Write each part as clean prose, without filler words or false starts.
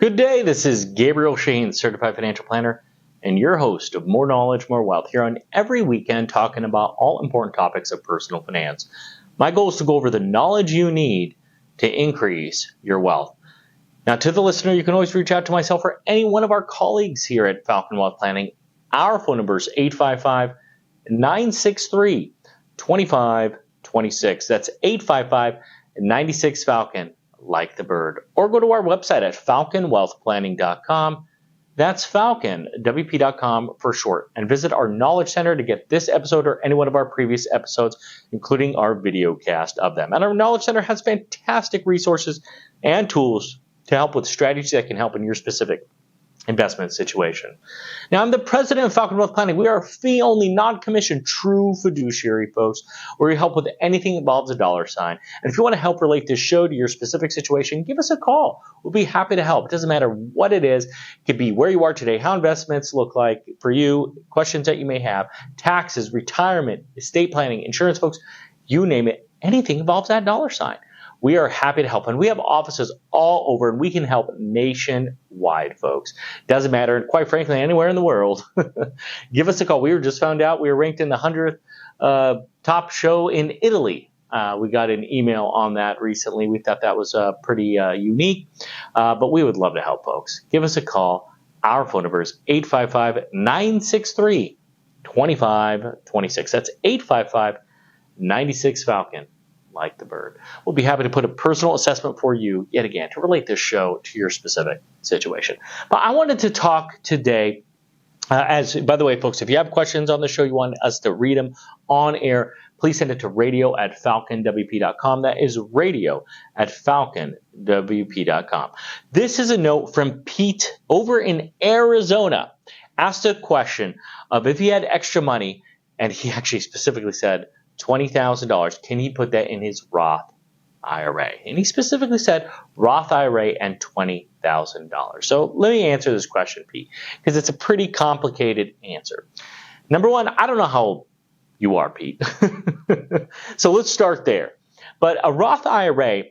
Good day, this is Gabriel Shahin, Certified Financial Planner, and your host of More Knowledge, More Wealth, here on every weekend talking about all important topics of personal finance. My goal is to go over the knowledge you need to increase your wealth. Now, to the listener, you can always reach out to myself or any one of our colleagues here at Falcon Wealth Planning. Our phone number is 855-963-2526. That's 855-96-FALCON. Like the bird, or go to our website at falconwealthplanning.com. That's falconwp.com for short, and visit our Knowledge Center to get this episode or any one of our previous episodes, including our video cast of them. And our Knowledge Center has fantastic resources and tools to help with strategies that can help in your specific investment situation. Now, I'm the president of Falcon Wealth Planning. We are a fee-only, non-commissioned, true fiduciary, folks, where we help with anything that involves a dollar sign. And if you want to help relate this show to your specific situation, give us a call. We'll be happy to help. It doesn't matter what it is. It could be where you are today, how investments look like for you, questions that you may have, taxes, retirement, estate planning, insurance, folks, you name it. Anything involves that dollar sign. We are happy to help, and we have offices all over, and we can help nationwide, folks. Doesn't matter, and quite frankly, anywhere in the world. Give us a call. We were just found out we were ranked in the 100th top show in Italy. We got an email on that recently. We thought that was pretty unique, but we would love to help, folks. Give us a call. Our phone number is 855-963-2526. That's 855-96-FALCON. Like the bird. We'll be happy to put a personal assessment for you, yet again, to relate this show to your specific situation. But I wanted to talk today, by the way, folks, if you have questions on the show, you want us to read them on air, please send it to radio@falconwp.com. That is radio@falconwp.com. This is a note from Pete over in Arizona. Asked a question of if he had extra money, and he actually specifically said, $20,000, can he put that in his Roth IRA? And he specifically said Roth IRA and $20,000. So let me answer this question, Pete, because it's a pretty complicated answer. Number one, I don't know how you are, Pete. So let's start there. But a Roth IRA,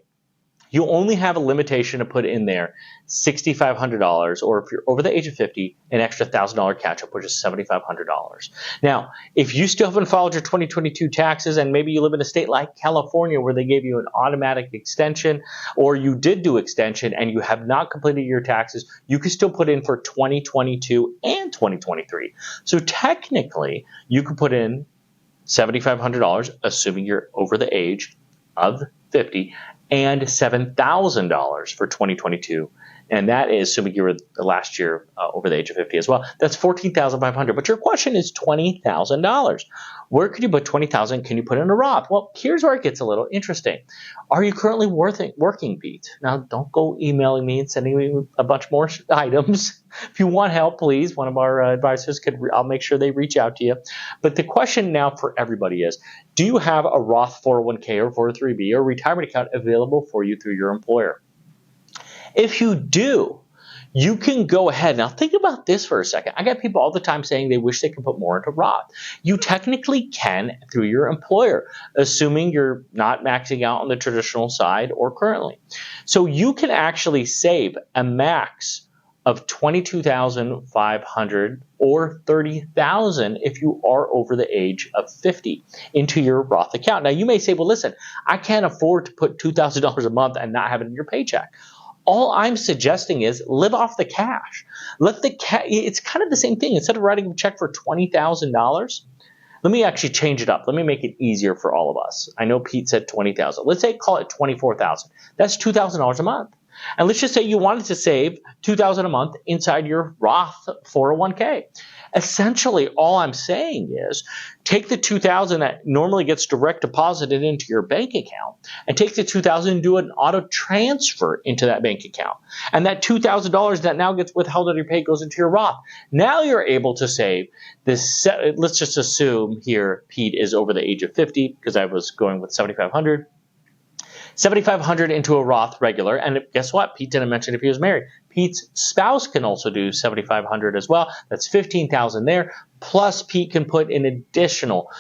you only have a limitation to put in there $6,500, or if you're over the age of 50, an extra $1,000 catch-up, which is $7,500. Now, if you still haven't filed your 2022 taxes, and maybe you live in a state like California where they gave you an automatic extension, or you did do extension and you have not completed your taxes, you can still put in for 2022 and 2023. So technically, you could put in $7,500, assuming you're over the age of 50, and $7,000 for 2022. And that is assuming you were the last year over the age of 50 as well. That's $14,500. But your question is $20,000. Where could you put $20,000? Can you put in a Roth? Well, here's where it gets a little interesting. Are you currently working, Pete? Now, don't go emailing me and sending me a bunch more items. If you want help, please, one of our advisors I'll make sure they reach out to you. But the question now for everybody is, do you have a Roth 401k or 403b or retirement account available for you through your employer? If you do, you can go ahead. Now, think about this for a second. I get people all the time saying they wish they could put more into Roth. You technically can through your employer, assuming you're not maxing out on the traditional side or currently. So you can actually save a max of $22,500 or $30,000 if you are over the age of 50 into your Roth account. Now, you may say, well, listen, I can't afford to put $2,000 a month and not have it in your paycheck. All I'm suggesting is live off the cash. It's kind of the same thing. Instead of writing a check for $20,000, let me actually change it up. Let me make it easier for all of us. I know Pete said $20,000. Let's say call it $24,000. That's $2,000 a month. And let's just say you wanted to save $2,000 a month inside your Roth 401k. Essentially, all I'm saying is take the $2,000 that normally gets direct deposited into your bank account and take the $2,000 and do an auto transfer into that bank account. And that $2,000 that now gets withheld on your pay goes into your Roth. Now you're able to save this. Let's just assume here Pete is over the age of 50 because I was going with $7,500. $7,500 into a Roth regular, and guess what? Pete didn't mention if he was married. Pete's spouse can also do $7,500 as well. That's $15,000 there. Plus, Pete can put an additional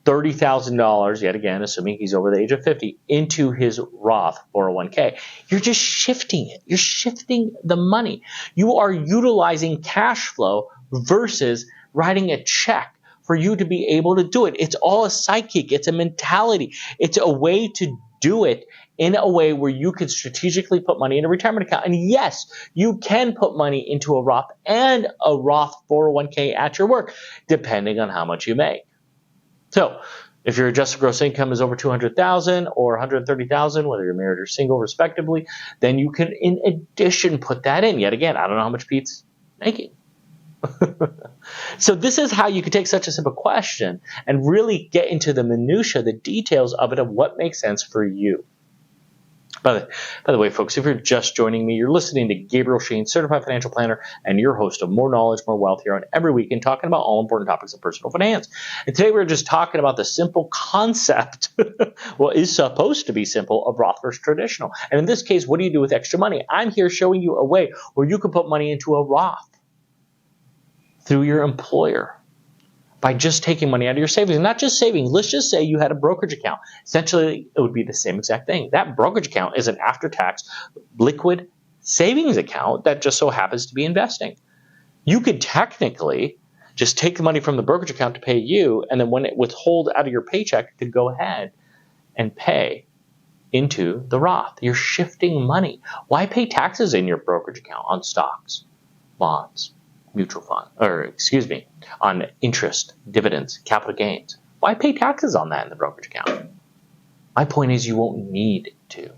$30,000, yet again, assuming he's over the age of 50, into his Roth 401k. You're just shifting it. You're shifting the money. You are utilizing cash flow versus writing a check for you to be able to do it. It's all a psychic. It's a mentality. It's a way to do it in a way where you could strategically put money in a retirement account. And yes, you can put money into a Roth and a Roth 401k at your work, depending on how much you make. So if your adjusted gross income is over $200,000 or $130,000, whether you're married or single, respectively, then you can, in addition, put that in. Yet again, I don't know how much Pete's making. So this is how you can take such a simple question and really get into the minutia, the details of it, of what makes sense for you. By the way, folks, if you're just joining me, you're listening to Gabriel Shahin, Certified Financial Planner, and your host of More Knowledge, More Wealth here on every weekend, talking about all important topics of personal finance. And today we're just talking about the simple concept, well, is supposed to be simple, of Roth versus traditional. And in this case, what do you do with extra money? I'm here showing you a way where you can put money into a Roth through your employer by just taking money out of your savings. And not just savings. Let's just say you had a brokerage account. Essentially, it would be the same exact thing. That brokerage account is an after-tax liquid savings account that just so happens to be investing. You could technically just take the money from the brokerage account to pay you, and then when it withholds out of your paycheck, to go ahead and pay into the Roth. You're shifting money. Why pay taxes in your brokerage account on stocks, bonds, mutual fund, on interest, dividends, capital gains? Why pay taxes on that in the brokerage account? My point is, you won't need to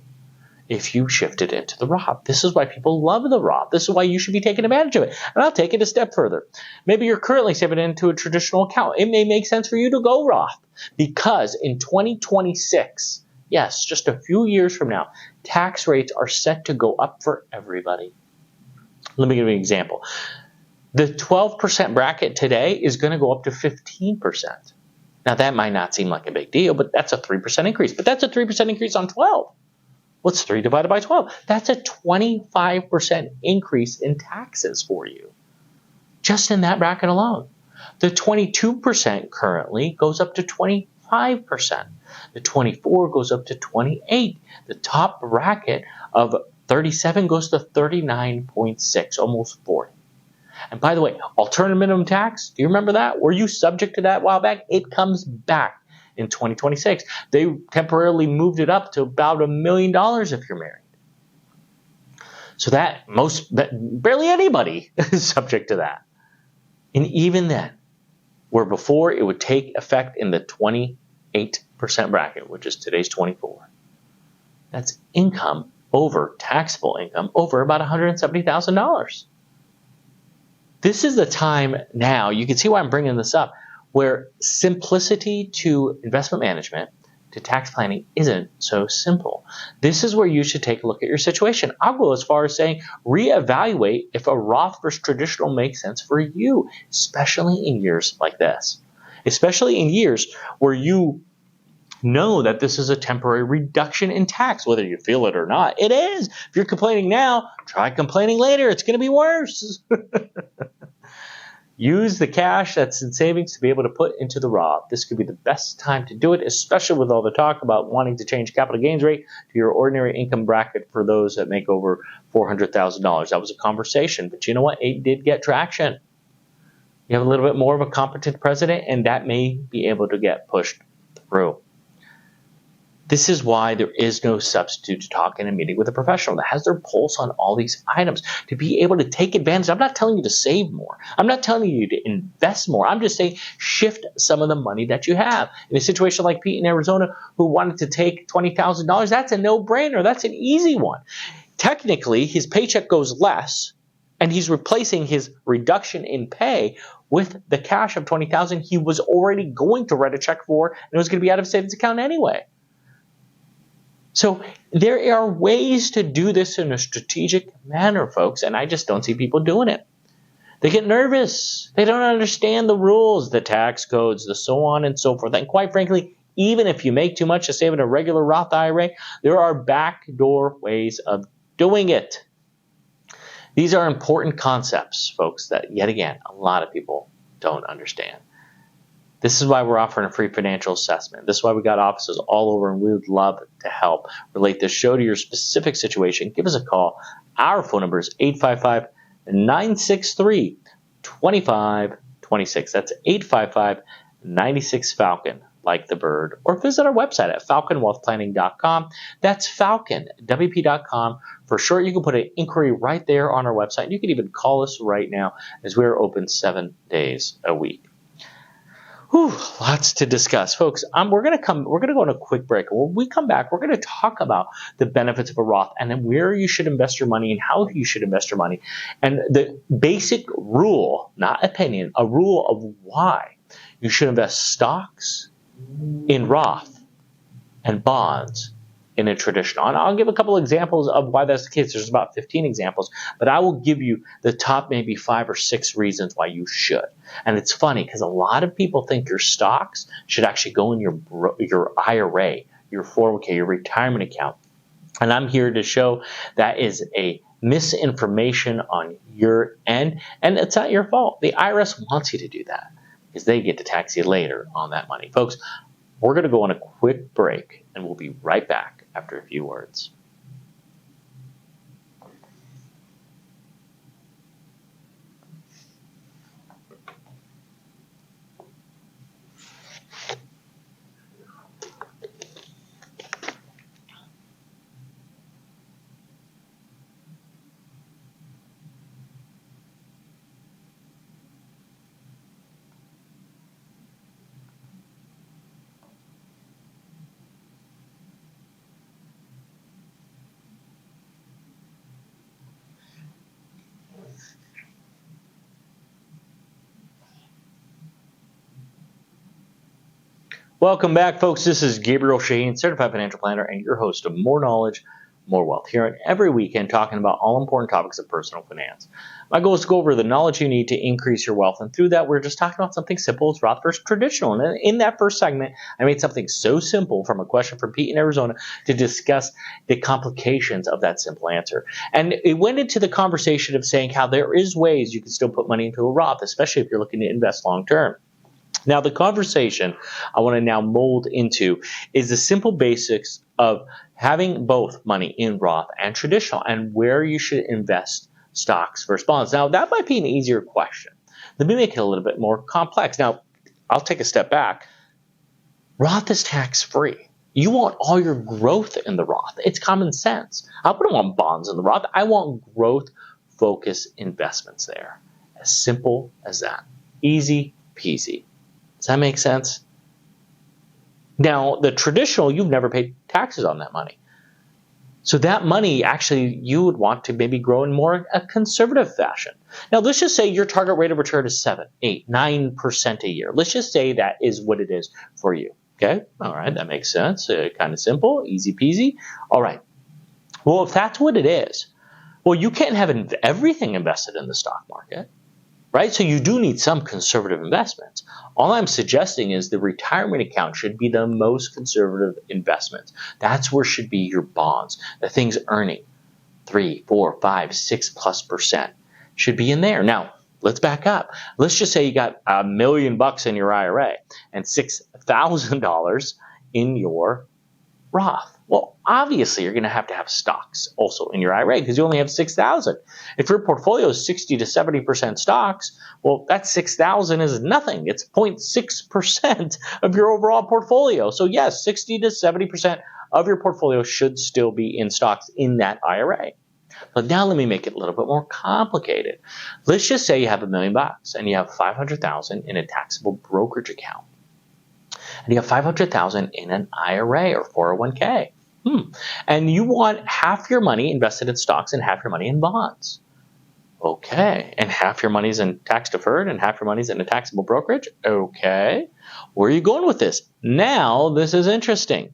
if you shift it into the Roth. This is why people love the Roth. This is why you should be taking advantage of it. And I'll take it a step further. Maybe you're currently saving it into a traditional account. It may make sense for you to go Roth, because in 2026, yes, just a few years from now, tax rates are set to go up for everybody. Let me give you an example. The 12% bracket today is going to go up to 15%. Now, that might not seem like a big deal, but that's a 3% increase. But that's a 3% increase on 12. What's 3 divided by 12? That's a 25% increase in taxes for you, just in that bracket alone. The 22% currently goes up to 25%. The 24 goes up to 28. The top bracket of 37 goes to 39.6, almost 40. And by the way, alternative minimum tax, do you remember that? Were you subject to that a while back? It comes back in 2026. They temporarily moved it up to about $1 million if you're married. So that barely anybody is subject to that. And even then, where before it would take effect in the 28% bracket, which is today's 24, that's income over, taxable income over about $170,000. This is the time now, you can see why I'm bringing this up, where simplicity to investment management, to tax planning, isn't so simple. This is where you should take a look at your situation. I'll go as far as saying reevaluate if a Roth versus traditional makes sense for you, especially in years like this. Especially in years where you know that this is a temporary reduction in tax, whether you feel it or not. It is. If you're complaining now, try complaining later. It's going to be worse. Use the cash that's in savings to be able to put into the Roth. This could be the best time to do it, especially with all the talk about wanting to change capital gains rate to your ordinary income bracket for those that make over $400,000. That was a conversation, but you know what? It did get traction. You have a little bit more of a competent president, and that may be able to get pushed through. This is why there is no substitute to talk in a meeting with a professional that has their pulse on all these items to be able to take advantage. I'm not telling you to save more. I'm not telling you to invest more. I'm just saying shift some of the money that you have. In a situation like Pete in Arizona, who wanted to take $20,000, that's a no-brainer. That's an easy one. Technically, his paycheck goes less, and he's replacing his reduction in pay with the cash of $20,000 he was already going to write a check for, and it was going to be out of his savings account anyway. So there are ways to do this in a strategic manner, folks, and I just don't see people doing it. They get nervous. They don't understand the rules, the tax codes, the so on and so forth. And quite frankly, even if you make too much to save in a regular Roth IRA, there are backdoor ways of doing it. These are important concepts, folks, that, yet again, a lot of people don't understand. This is why we're offering a free financial assessment. This is why we got offices all over, and we would love to help relate this show to your specific situation. Give us a call. Our phone number is 855-963-2526. That's 855-96-FALCON, like the bird. Or visit our website at falconwealthplanning.com. That's falconwp.com. For short, you can put an inquiry right there on our website. You can even call us right now, as we are open 7 days a week. Whew, lots to discuss, folks. We're going to go on a quick break. When we come back, we're going to talk about the benefits of a Roth and then where you should invest your money and how you should invest your money, and the basic rule, not opinion, a rule of why you should invest stocks in Roth and bonds in a traditional. And I'll give a couple examples of why that's the case. There's about 15 examples, but I will give you the top maybe 5 or 6 reasons why you should. And it's funny because a lot of people think your stocks should actually go in your IRA, your 401k, your retirement account. And I'm here to show that is a misinformation on your end, and it's not your fault. The IRS wants you to do that because they get to tax you later on that money. Folks, we're going to go on a quick break, and we'll be right back after a few words. Welcome back, folks. This is Gabriel Shahin, Certified Financial Planner, and your host of More Knowledge, More Wealth, here every weekend talking about all important topics of personal finance. My goal is to go over the knowledge you need to increase your wealth, and through that, we're just talking about something simple as Roth versus traditional. And in that first segment, I made something so simple from a question from Pete in Arizona to discuss the complications of that simple answer. And it went into the conversation of saying how there is ways you can still put money into a Roth, especially if you're looking to invest long term. Now, the conversation I want to now mold into is the simple basics of having both money in Roth and traditional and where you should invest stocks versus bonds. Now, that might be an easier question. Let me make it a little bit more complex. Now, I'll take a step back. Roth is tax-free. You want all your growth in the Roth. It's common sense. I wouldn't want bonds in the Roth. I want growth-focused investments there. As simple as that. Easy peasy. Does that make sense? Now, the traditional, you've never paid taxes on that money. So that money, actually, you would want to maybe grow in more a conservative fashion. Now, let's just say your target rate of return is 7, 8, 9% a year. Let's just say that is what it is for you. Okay? All right, that makes sense. Kind of simple, easy peasy. All right. Well, if that's what it is, well, you can't have everything invested in the stock market. Right? So you do need some conservative investments. All I'm suggesting is the retirement account should be the most conservative investment. That's where should be your bonds. The things earning 3, 4, 5, 6+% should be in there. Now, let's back up. Let's just say you got $1 million in your IRA and $6,000 in your Roth. Well, obviously, you're going to have stocks also in your IRA because you only have $6,000. If your portfolio is 60 to 70% stocks, well, that $6,000 is nothing. It's 0.6% of your overall portfolio. So yes, 60 to 70% of your portfolio should still be in stocks in that IRA. But now let me make it a little bit more complicated. Let's just say you have $1 million and you have $500,000 in a taxable brokerage account. And you have $500,000 in an IRA or 401k. And you want half your money invested in stocks and half your money in bonds. Okay. And half your money's in tax deferred and half your money's in a taxable brokerage. Okay. Where are you going with this? Now, this is interesting.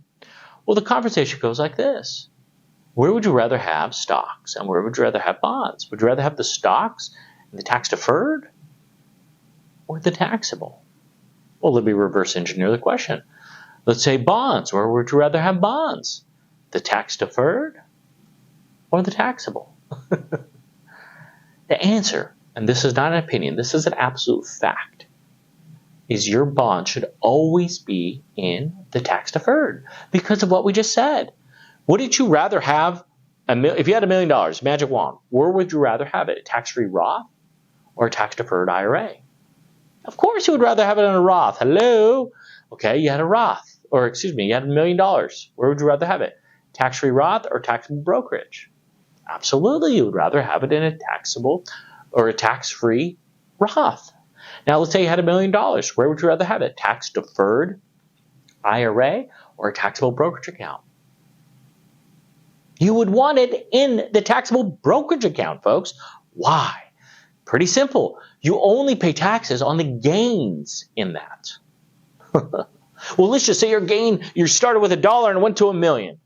Well, the conversation goes like this. Where would you rather have stocks and where would you rather have bonds? Would you rather have the stocks and the tax deferred or the taxable? Well, let me reverse engineer the question. Let's say bonds. Where would you rather have bonds? The tax deferred or the taxable? The answer, and this is not an opinion, this is an absolute fact, is your bond should always be in the tax deferred because of what we just said. Wouldn't you rather have if you had $1 million, magic wand, where would you rather have it? A tax-free Roth or a tax-deferred IRA? Of course you would rather have it in a Roth. Hello? Okay, you had a Roth, or excuse me, you had $1 million. Where would you rather have it? Tax-free Roth or taxable brokerage? Absolutely, you would rather have it in a taxable or a tax-free Roth. Now, let's say you had $1 million. Where would you rather have it? Tax-deferred IRA or a taxable brokerage account? You would want it in the taxable brokerage account, folks. Why? Pretty simple. You only pay taxes on the gains in that. Well, let's just say you started with $1 and went to $1 million.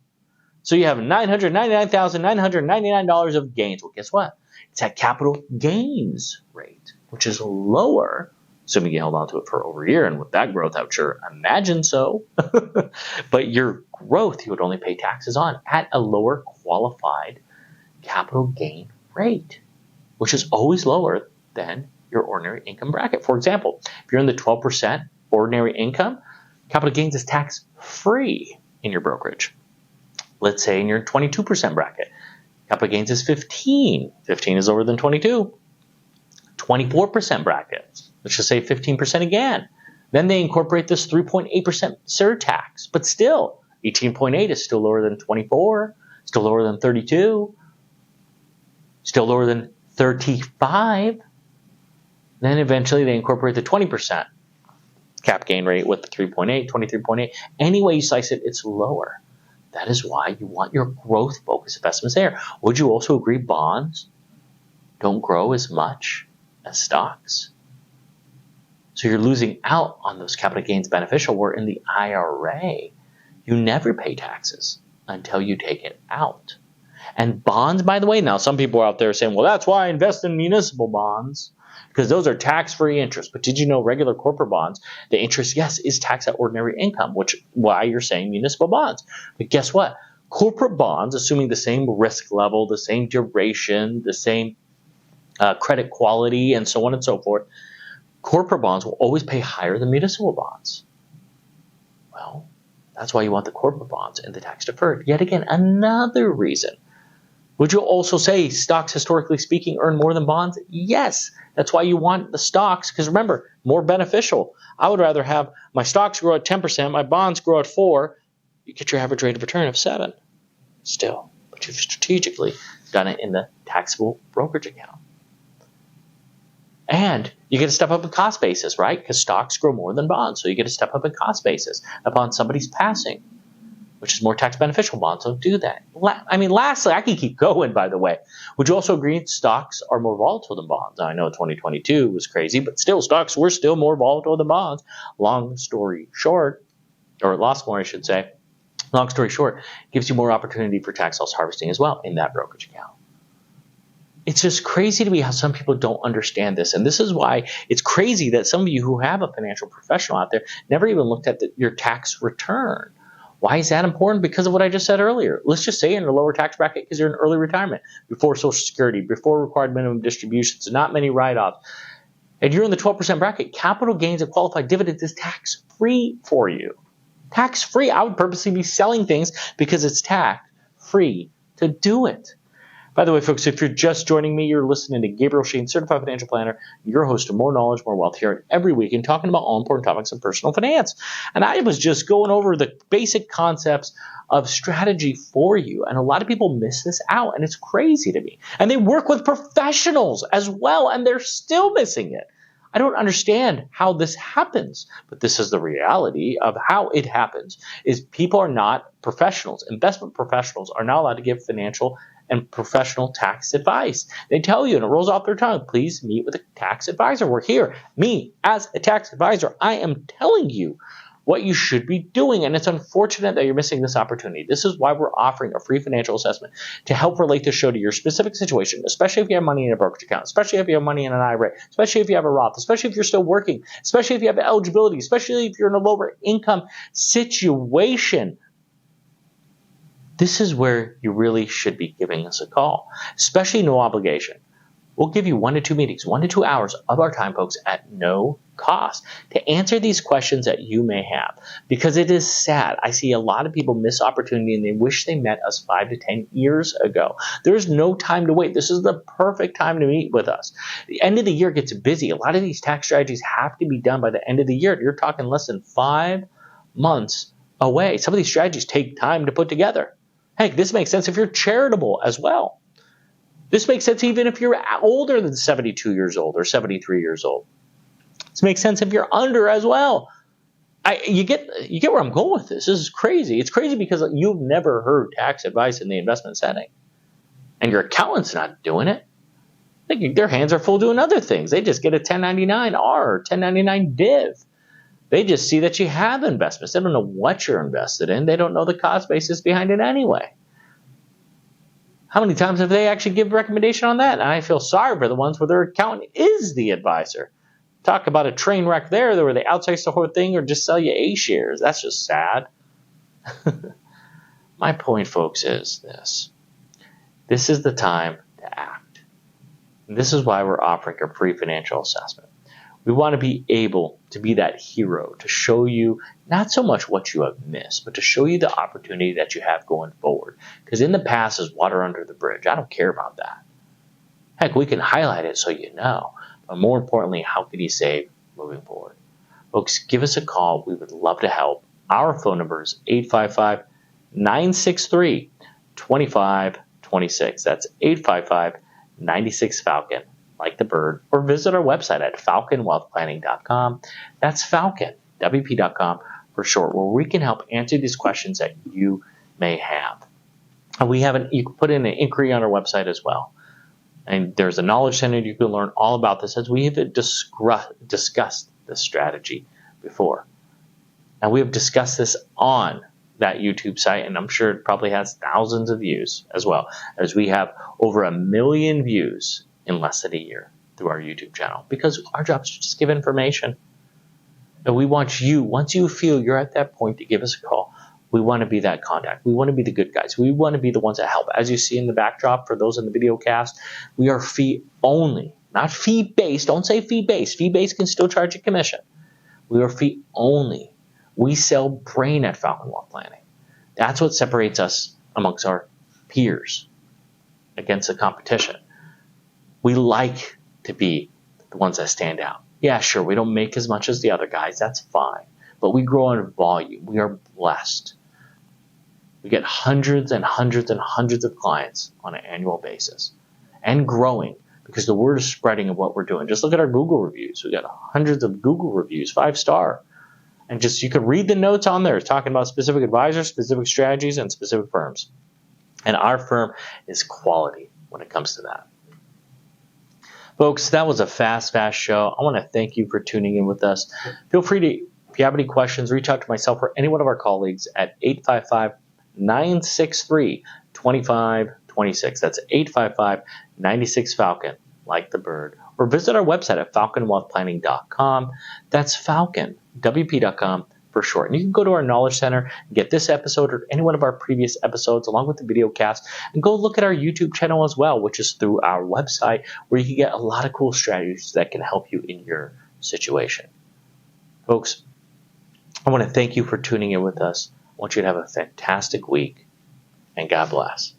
So you have $999,999 of gains. Well, guess what? It's at capital gains rate, which is lower, assuming you held on to it for over a year. And with that growth, I would sure imagine so. But your growth, you would only pay taxes on at a lower qualified capital gain rate, which is always lower than your ordinary income bracket. For example, if you're in the 12% ordinary income, capital gains is tax-free in your brokerage. Let's say in your 22% bracket, capital gains is 15. 15 is lower than 22. 24% bracket, let's just say 15% again. Then they incorporate this 3.8% surtax, but still, 18.8 is still lower than 24, still lower than 32, still lower than 35. Then eventually they incorporate the 20% cap gain rate with the 3.8, 23.8. Any way you slice it, it's lower. That is why you want your growth-focused investments there. Would you also agree bonds don't grow as much as stocks? So you're losing out on those capital gains beneficial, where in the IRA, you never pay taxes until you take it out. And bonds, by the way, now some people are out there saying, well, that's why I invest in municipal bonds, because those are tax-free interest. But did you know regular corporate bonds, the interest, yes, is taxed at ordinary income, which why you're saying municipal bonds. But guess what? Corporate bonds, assuming the same risk level, the same duration, the same credit quality, and so on and so forth, corporate bonds will always pay higher than municipal bonds. Well, that's why you want the corporate bonds and the tax deferred. Yet again, another reason. Would you also say stocks, historically speaking, earn more than bonds? Yes. That's why you want the stocks, because remember, more beneficial. I would rather have my stocks grow at 10%, my bonds grow at 4%. You get your average rate of return of 7%. Still, but you've strategically done it in the taxable brokerage account. And you get to step up in cost basis, right? Because stocks grow more than bonds. So you get to step up in cost basis upon somebody's passing, which is more tax beneficial. Bonds don't do that. Lastly, I can keep going, by the way. Would you also agree stocks are more volatile than bonds? Now, I know 2022 was crazy, but still, stocks were still more volatile than bonds. Long story short, or lots more, I should say. Long story short, gives you more opportunity for tax loss harvesting as well in that brokerage account. It's just crazy to me how some people don't understand this. And this is why it's crazy that some of you who have a financial professional out there never even looked at your tax return. Why is that important? Because of what I just said earlier. Let's just say you're in a lower tax bracket because you're in early retirement, before Social Security, before required minimum distributions, not many write-offs, and you're in the 12% bracket. Capital gains and qualified dividends is tax-free for you. Tax-free. I would purposely be selling things because it's tax-free to do it. By the way, folks, if you're just joining me, you're listening to Gabriel Shahin, Certified Financial Planner, your host of More Knowledge, More Wealth here every week and talking about all important topics of personal finance. And I was just going over the basic concepts of strategy for you. And a lot of people miss this out, and it's crazy to me. And they work with professionals as well, and they're still missing it. I don't understand how this happens, but this is the reality of how it happens, is people are not professionals. Investment professionals are not allowed to give financial and professional tax advice. They tell you, and it rolls off their tongue, please meet with a tax advisor. We're here. Me, as a tax advisor, I am telling you what you should be doing, and it's unfortunate that you're missing this opportunity. This is why we're offering a free financial assessment to help relate the show to your specific situation, especially if you have money in a brokerage account, especially if you have money in an IRA, especially if you have a Roth, especially if you're still working, especially if you have eligibility, especially if you're in a lower income situation. This is where you really should be giving us a call, especially no obligation. We'll give you 1 to 2 meetings, 1 to 2 hours of our time, folks, at no cost to answer these questions that you may have. Because it is sad. I see a lot of people miss opportunity and they wish they met us 5 to 10 years ago. There's no time to wait. This is the perfect time to meet with us. The end of the year gets busy. A lot of these tax strategies have to be done by the end of the year. You're talking less than 5 months away. Some of these strategies take time to put together. Heck, this makes sense if you're charitable as well. This makes sense even if you're older than 72 years old or 73 years old. This makes sense if you're under as well. You get where I'm going with this. This is crazy. It's crazy because you've never heard tax advice in the investment setting. And your accountant's not doing it. Their hands are full doing other things. They just get a 1099-R or 1099 div. They just see that you have investments. They don't know what you're invested in. They don't know the cost basis behind it anyway. How many times have they actually give recommendation on that? And I feel sorry for the ones where their accountant is the advisor. Talk about a train wreck there where they outsource the whole thing or just sell you A shares. That's just sad. My point, folks, is this. This is the time to act. And this is why we're offering a free financial assessment. We want to be able to be that hero, to show you not so much what you have missed, but to show you the opportunity that you have going forward. Because in the past is water under the bridge. I don't care about that. Heck, we can highlight it so you know. But more importantly, how can you save moving forward? Folks, give us a call. We would love to help. Our phone number is 855-963-2526. That's 855-96-FALCON. Like the bird, or visit our website at falconwealthplanning.com. That's Falcon, WP.com for short, where we can help answer these questions that you may have. And you can put in an inquiry on our website as well. And there's a knowledge center you can learn all about this, as we have discussed this strategy before. And we have discussed this on that YouTube site, and I'm sure it probably has thousands of views as well, as we have over 1 million views in less than a year through our YouTube channel, because our job is to just give information. And we want you, once you feel you're at that point, to give us a call. We want to be that contact. We want to be the good guys. We want to be the ones that help. As you see in the backdrop, for those in the video cast, we are fee only, not fee-based. Don't say fee-based. Fee-based can still charge a commission. We are fee only. We sell brain at Falcon Wealth Planning. That's what separates us amongst our peers against the competition. We like to be the ones that stand out. Yeah, sure, we don't make as much as the other guys. That's fine. But we grow in volume. We are blessed. We get hundreds and hundreds and hundreds of clients on an annual basis. And growing, because the word is spreading of what we're doing. Just look at our Google reviews. We got hundreds of Google reviews, 5-star. And just you can read the notes on there. It's talking about specific advisors, specific strategies, and specific firms. And our firm is quality when it comes to that. Folks, that was a fast show. I want to thank you for tuning in with us. Feel free to, if you have any questions, reach out to myself or any one of our colleagues at 855-963-2526. That's 855-96-FALCON, like the bird. Or visit our website at falconwealthplanning.com. That's Falcon, WP.com for short. And you can go to our Knowledge Center and get this episode or any one of our previous episodes along with the video cast, and go look at our YouTube channel as well, which is through our website, where you can get a lot of cool strategies that can help you in your situation. Folks, I want to thank you for tuning in with us. I want you to have a fantastic week, and God bless.